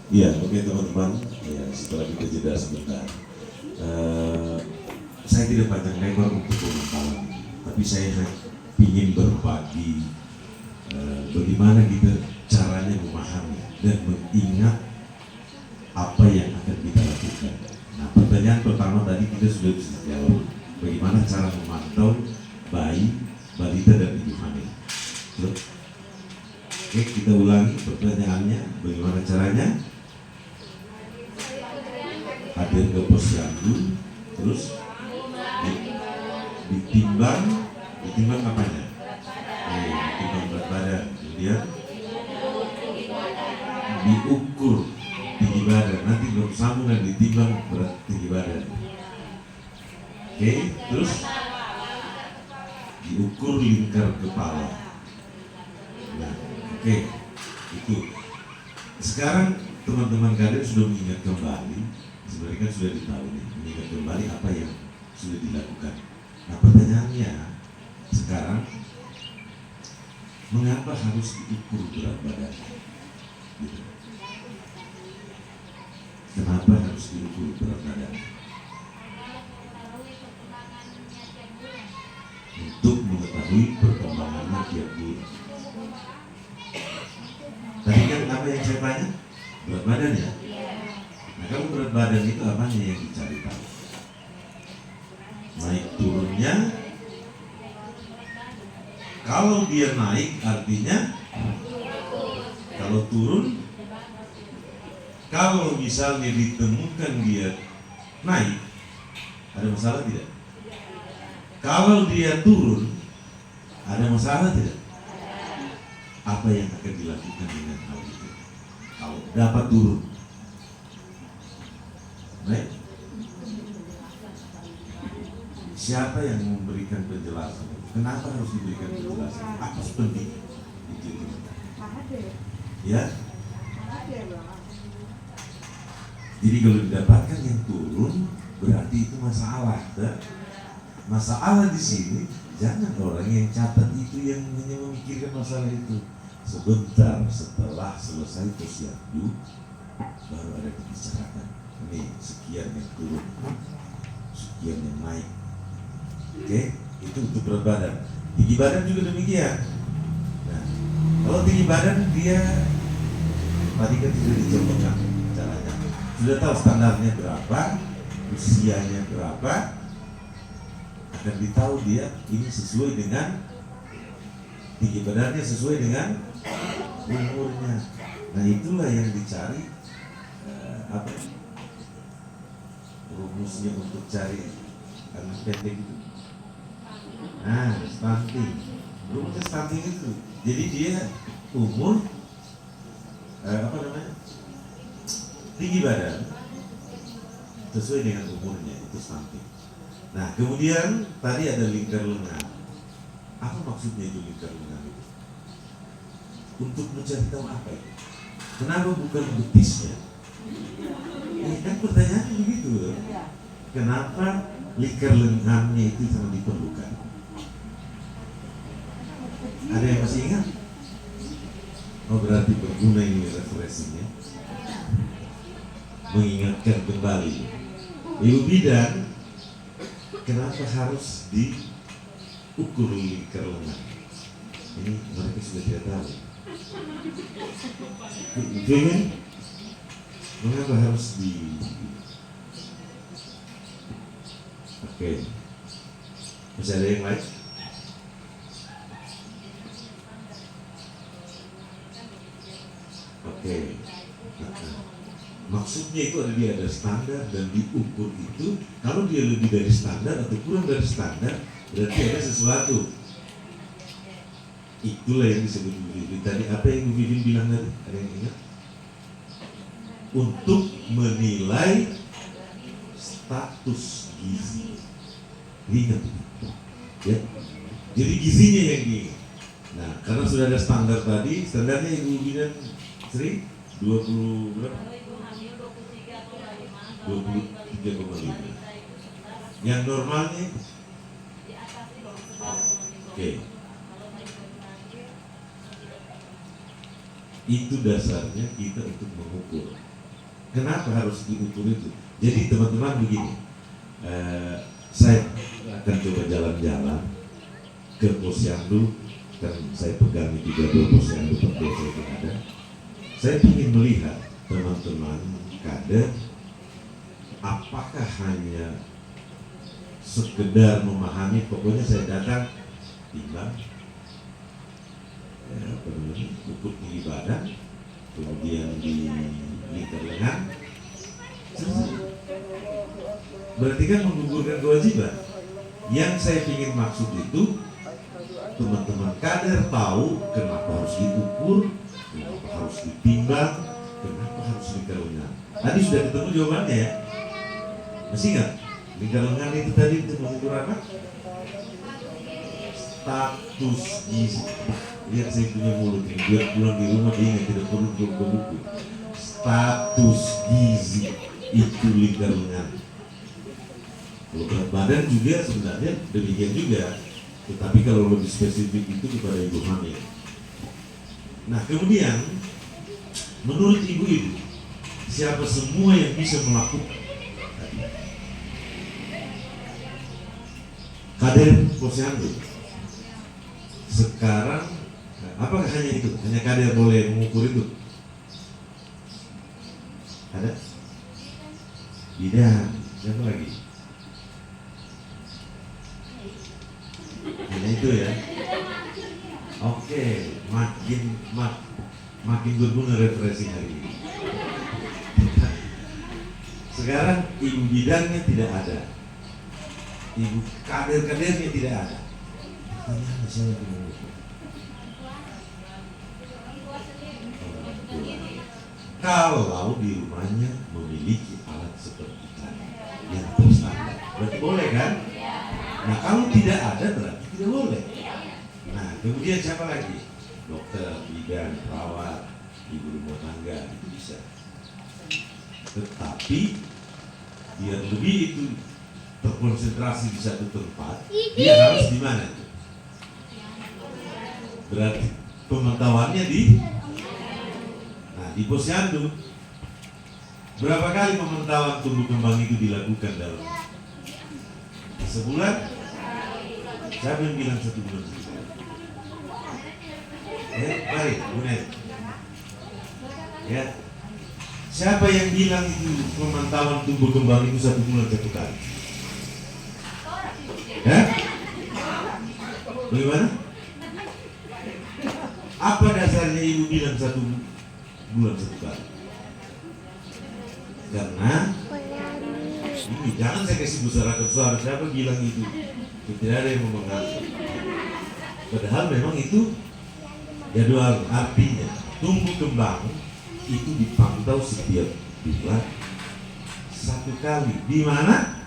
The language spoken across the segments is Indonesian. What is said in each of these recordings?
Iya, oke teman-teman. Ya, setelah kita jeda sebentar. Saya tidak panjang lebar untuk pemaparan ini, tapi saya ingin berbagi bagaimana kita caranya memahami dan mengingat apa yang akan kita lakukan. Nah, pertanyaan pertama tadi kita sudah bisa jawab. Bagaimana cara memantau bayi, balita dan ibu hamil? Oke, kita ulangi pertanyaannya. Bagaimana caranya? Hadir ke posyandu, terus ditimbang apanya? Ditimbang berat badan, kemudian diukur tinggi badan, nanti bersambung dan ditimbang berat tinggi badan. Oke, terus diukur lingkar kepala. Nah, oke, itu. Sekarang teman-teman kalian sudah mengingat kembali, sebenarnya kan sudah ditahu nih, mengingat kembali apa yang sudah dilakukan. Nah, pertanyaannya sekarang, mengapa harus diukur berat badan? Gitu. Kenapa harus diukur berat badan? Untuk mengetahui perkembangannya tiap bulan. Tadi kan apa yang saya tanya? Berat badan ya? Nah, kalau berat badan itu apanya yang dicari tahu? Naik turunnya. Kalau dia naik artinya, kalau turun, kalau misalnya ditemukan dia naik, ada masalah tidak? Kalau dia turun, ada masalah tidak? Apa yang akan dilakukan dengan hal itu? Kalau dapat turun, baik. Siapa yang memberikan penjelasan? Kenapa harus diberikan penjelasan? Apa penting? Itu. Ya. Jadi kalau didapatkan yang turun, berarti itu masalah. Ya? Masalah di sini, jangan orang yang catat itu yang hanya memikirkan masalah itu. Sebentar setelah selesai posyandu, baru ada dibicarakan. Ini sekian yang turun, sekian yang naik. Oke, itu untuk berat badan. Tinggi badan juga demikian. Nah, kalau tinggi badan dia tadi kan sudah dicontohkan caranya. Sudah tahu standarnya berapa, usianya berapa, akan ditahu dia ini sesuai dengan tinggi badannya sesuai dengan umurnya. Nah, itulah yang dicari apa rumusnya untuk cari anak pendek itu. Nah, stunting. Rumusnya stunting itu. Jadi dia umur apa namanya? Tinggi badan sesuai dengan umurnya, itu stunting. Nah, kemudian tadi ada lingkar lengan. Apa maksudnya itu lingkar lengan itu? Untuk mencari tahu apa itu? Kenapa bukan betisnya? Kan pertanyaannya begitu loh. Kenapa lingkar lengannya itu sangat diperlukan? Ada yang masih ingat? Oh, berarti berguna ini referensinya. Mengingatkan kembali. Ibu bidan, kenapa harus diukur lingkar lengan? Ini mereka sudah tidak tahu. Jangan, mengapa harus Oke. Masih ada yang lain? Oke. Maksudnya itu ada standar dan diukur itu. Kalau dia lebih dari standar atau kurang dari standar, berarti ada sesuatu. Itulah yang disebut Bu Vivin tadi. Apa yang Bu Vivin bilang tadi? Ada yang ingat? Untuk menilai status gizi. Ingat ya. Jadi gizinya yang ini. Nah, karena sudah ada standar tadi, standarnya Ibu bilang Sri 20 berapa? 23,5. Yang normalnya? Oke. Itu dasarnya kita untuk mengukur. Kenapa harus diukur itu? Jadi teman-teman begini, saya akan coba jalan-jalan ke posyandu, kan saya pegang itu jadwal posyandu per desa itu ada. Saya ingin melihat teman-teman kader apakah hanya sekedar memahami, pokoknya saya datang timbang, ukur tinggi badan, kemudian di lingkar lengan, berarti kan menggugurkan kewajiban. Yang saya ingin maksud itu teman-teman kader tahu kenapa harus diukur, kenapa harus ditimbang, kenapa harus lingkar lengan. Tadi sudah ketemu jawabannya ya? Masih ingat? Lingkar lengan itu tadi itu mengukur apa? Status gizi. Lihat saya punya mulut ini, biar pulang di rumah dia ingat, tidak perlu ke buku. Status gizi itu lingkar lengan. Kalau berat badan juga sebenarnya demikian juga, tetapi kalau lebih spesifik itu kepada ibu hamil. Nah kemudian menurut ibu-ibu, siapa semua yang bisa melakukan kader posyandu sekarang? Apakah hanya itu? Hanya kader boleh mengukur itu? Ada? Tidak. Siapa lagi? Hanya itu ya. Oke, makin berguna refreshing hari ini. Sekarang ibu bidangnya tidak ada, ibu kader-kadernya tidak ada. Pertanyaan saya mengukur. Kalau di rumahnya memiliki alat seperti tadi yang terstandar, berarti boleh kan? Nah kalau tidak ada berarti tidak boleh. Nah kemudian siapa lagi? Dokter, bidan, perawat, ibu rumah tangga itu bisa. Tetapi biar lebih itu terkonsentrasi di satu tempat, dia harus di mana? Berarti pemantauannya di posyandu. Berapa kali pemantauan tumbuh kembang itu dilakukan dalam sebulan? Siapa yang bilang 1 bulan sekali? Ya, baik, Bu Nen. Ya, siapa yang bilang itu pemantauan tumbuh kembang itu 1 bulan 1 kali? Ya? Bagaimana? Apa dasarnya ibu bilang 1 bulan 1 kali? Karena ini jangan saya kasih berserakan suara, siapa bilang itu? Tidak ada yang mempengaruhi. Padahal memang itu jadwal, artinya tumbuh kembang itu dipantau setiap bulan 1 kali. Di mana?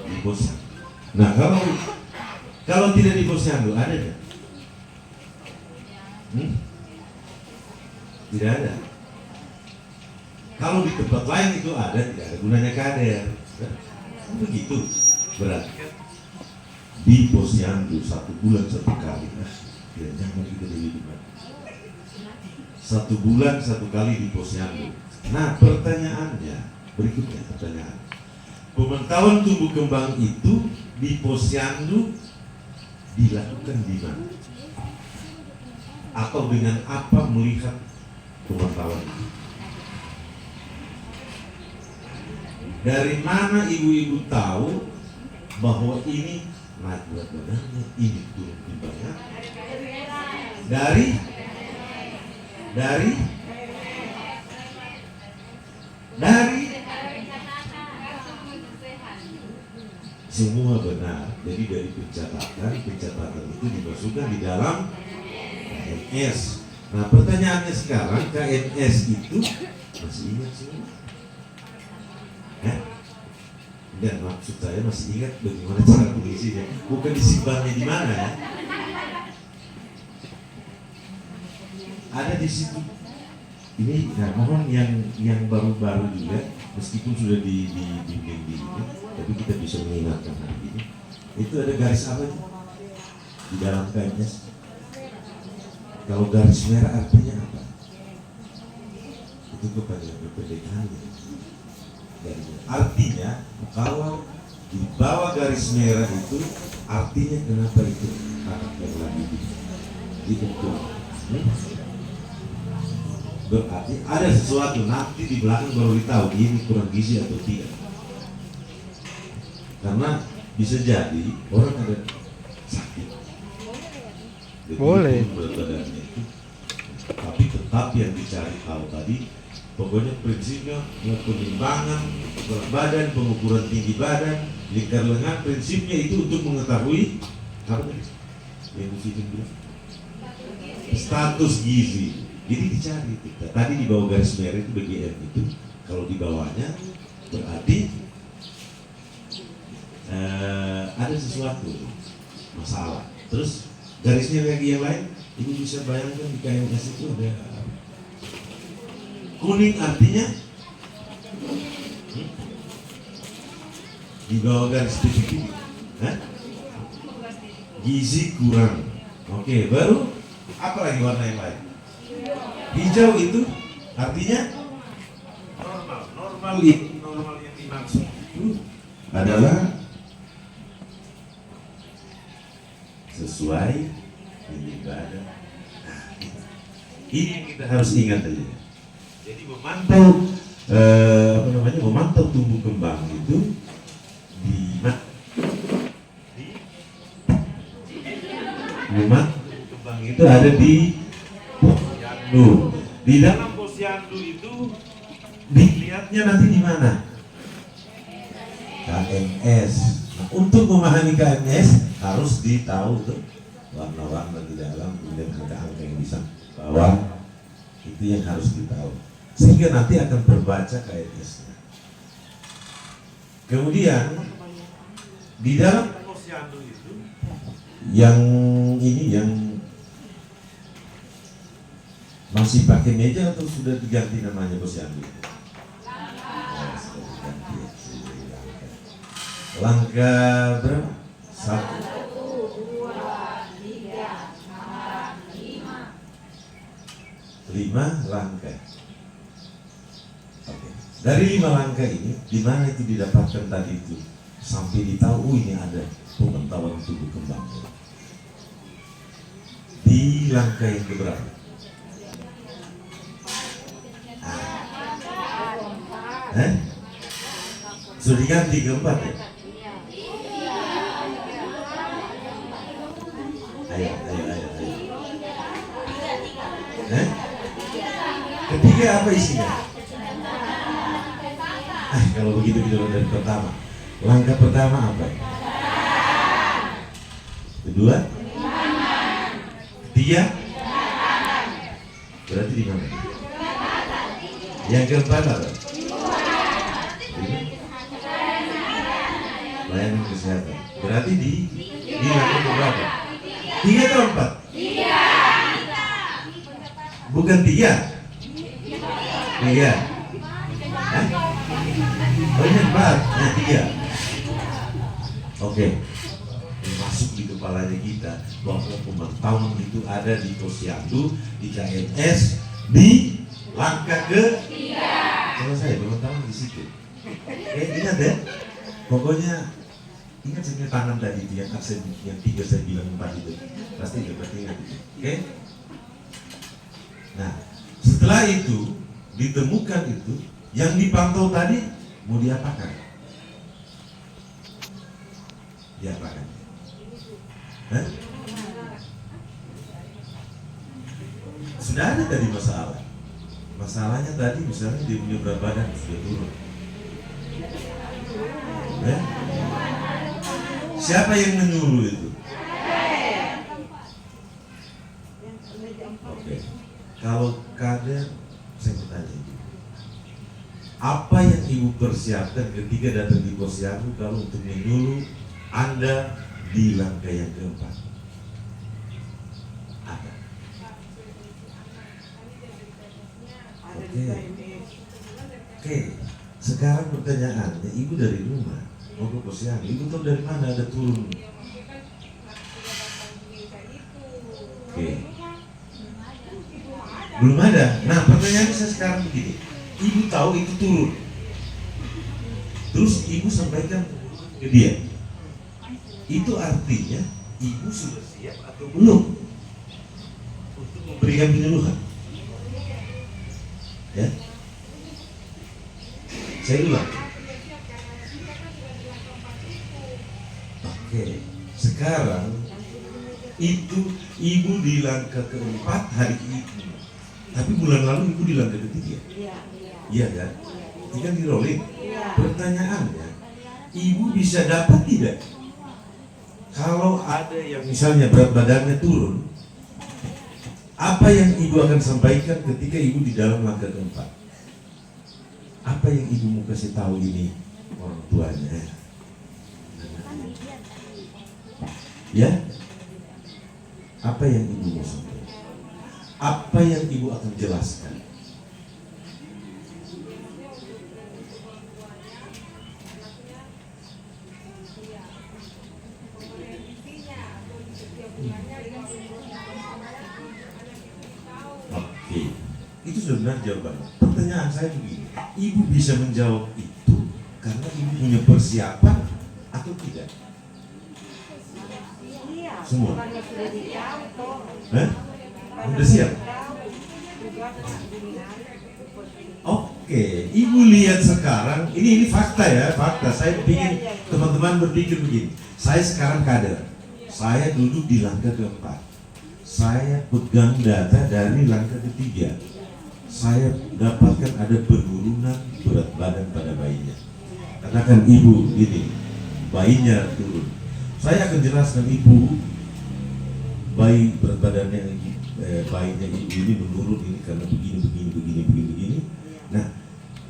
Di posyandu. Nah kalau tidak di posyandu ada nggak? Tidak ada. Kalau di tempat lain itu ada, tidak ada gunanya kader. Begitu. Berarti di posyandu 1 bulan 1 kali. Jangan kita lebih depan. 1 bulan 1 kali di posyandu. Nah pertanyaannya berikutnya, pertanyaan. Pemantauan tumbuh kembang itu di posyandu dilakukan di mana? Atau dengan apa melihat pemantauan itu? Dari mana ibu-ibu tahu bahwa ini naik berat badannya, ini turun timbangnya? Dari semua benar. Jadi dari pencatatan itu dimasukkan di dalam KNS. Nah pertanyaannya sekarang, KNS itu masih ingat semua? Enggak, maksud saya masih ingat bagaimana cara mengisinya, bukan disimpannya di mana ya? Ada di situ. Ini, nah mohon yang baru-baru juga, meskipun sudah dibimbing di ini, tapi kita bisa mengingatkan hari ini. Itu ada garis apa itu di dalam KNS? Kalau garis merah artinya apa? Itu kepada PPDKN. Artinya kalau di bawah garis merah itu artinya kenapa itu anak yang lagi dibentuk. Berarti ada sesuatu, nanti di belakang baru ditahu ini kurang gizi atau tidak. Karena bisa jadi orang ada sakit, boleh, berat badannya itu, tapi tetap yang dicari tahu tadi, pokoknya prinsipnya penimbangan berat badan, pengukuran tinggi badan, lingkar lengan, prinsipnya itu untuk mengetahui apa yang bilang status gizi. Jadi dicari kita. Tadi di bawah garis merah itu BGM itu, kalau di bawahnya berarti ada sesuatu masalah. Terus garisnya lagi yang lain, ibu bisa bayangkan di KMS itu ada kuning artinya di bawah garis titik gizi kurang. Oke, baru apa lagi warna yang lain? Hijau itu artinya normal. Normal yang dimaksud itu adalah sesuai tinggi badan. Nah, ini yang kita harus ingat aja. Jadi memantau tumbuh kembang itu memantau tumbuh kembang itu ada di posyandu. Di dalam posyandu itu dilihatnya nanti di mana? KMS. Nah, untuk memahami KMS harus ditahu tuh warna-warna di dalam, kemudian angka-angka yang bisa bawah, itu yang harus ditahu. Sehingga nanti akan terbaca KMS-nya. Kemudian di dalam posyandu itu yang masih pakai meja atau sudah diganti namanya posyandu itu? Langkah berapa? 1, 2, 3, 4, 5. 5 langkah. Oke. Dari 5 langkah ini, di mana itu didapatkan tadi itu? Sampai ditahu ini ada pemantauan tumbuh kembang. Di langkah yang keberapa? Sudah diganti keempat ya? Ayo. Ketiga apa isinya? Kalau begitu kita dari pertama. Langkah pertama apa? Kedua? Ketiga? Berarti di mana? Yang keempat apa? Layanan kesehatan. Berarti di langkah berapa? 3 atau 4? 3. Bukan 3. 3. Oh ini 4. Nah 3. Oke. Masuk di kepalanya kita bahwa pemantauan itu ada di posyandu, di KMS, di langkah ke-3. Selesai pemantauan di situ. Ingat ya. Pokoknya ingat sebenarnya tangan tadi itu yang aksen yang 3 saya bilang 4 itu pasti ingat itu. Oke? Nah setelah itu ditemukan itu yang dipantau tadi mau diapakan? Diapakan? Hah? Sudah ada tadi masalah. Masalahnya tadi misalnya dia punya berat badan sudah turun. Ya? Siapa yang menyuruh itu? Oke. Kalau kader, saya bertanya, apa yang ibu persiapkan ketika datang di posyandu kalau untuk menyuruh Anda di langkah yang keempat? Ada. Oke. Sekarang pertanyaannya, ibu dari rumah mau ke posyandu, ibu tahu dari mana ada turun? Oke. Belum ada. Nah, pertanyaannya saya sekarang begini. Ibu tahu itu turun. Terus ibu sampaikan ke dia. Itu artinya ibu sudah siap atau belum untuk memberikan penyuluhan? Ya. Saya ulang. Oke. Sekarang itu ibu di langkah keempat hari ini. Tapi bulan lalu ibu di langkah ketiga. Iya kan? Ini kan di rolling. Pertanyaannya, ibu bisa dapat tidak? Kalau ada yang misalnya berat badannya turun, apa yang ibu akan sampaikan ketika ibu di dalam langkah keempat? Apa yang ibu mau kasih tahu ini orang tuanya? Ya? Apa yang ibu mau sampaikan? Apa yang ibu akan jelaskan? Oke, itu sebenarnya jawabannya. Pertanyaan saya begini, ibu bisa menjawab itu karena ibu punya persiapan atau tidak? Semua? Udah siap? Oke, ibu lihat sekarang, ini fakta ya, fakta. Saya ingin teman-teman berpikir begini. Saya sekarang kader, saya duduk di langkah keempat. Saya pegang data dari langkah ketiga. Saya dapatkan ada penurunan berat badan pada bayinya. Katakan ibu ini, bayinya turun. Saya akan jelaskan ibu, bayi berat badannya bayinya ibu ini menurun ini karena begini. Nah,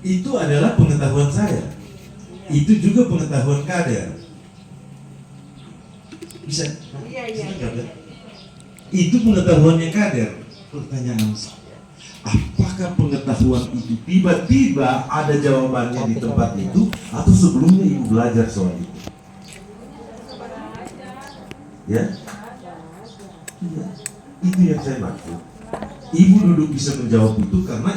itu adalah pengetahuan saya. Itu juga pengetahuan kader. Bisa? Itu pengetahuannya kader. Pertanyaan saya, apakah pengetahuan itu tiba-tiba ada jawabannya di tempat itu atau sebelumnya ibu belajar soal itu? Ya? Iya. Itu yang saya maksud. Ibu duduk bisa menjawab itu karena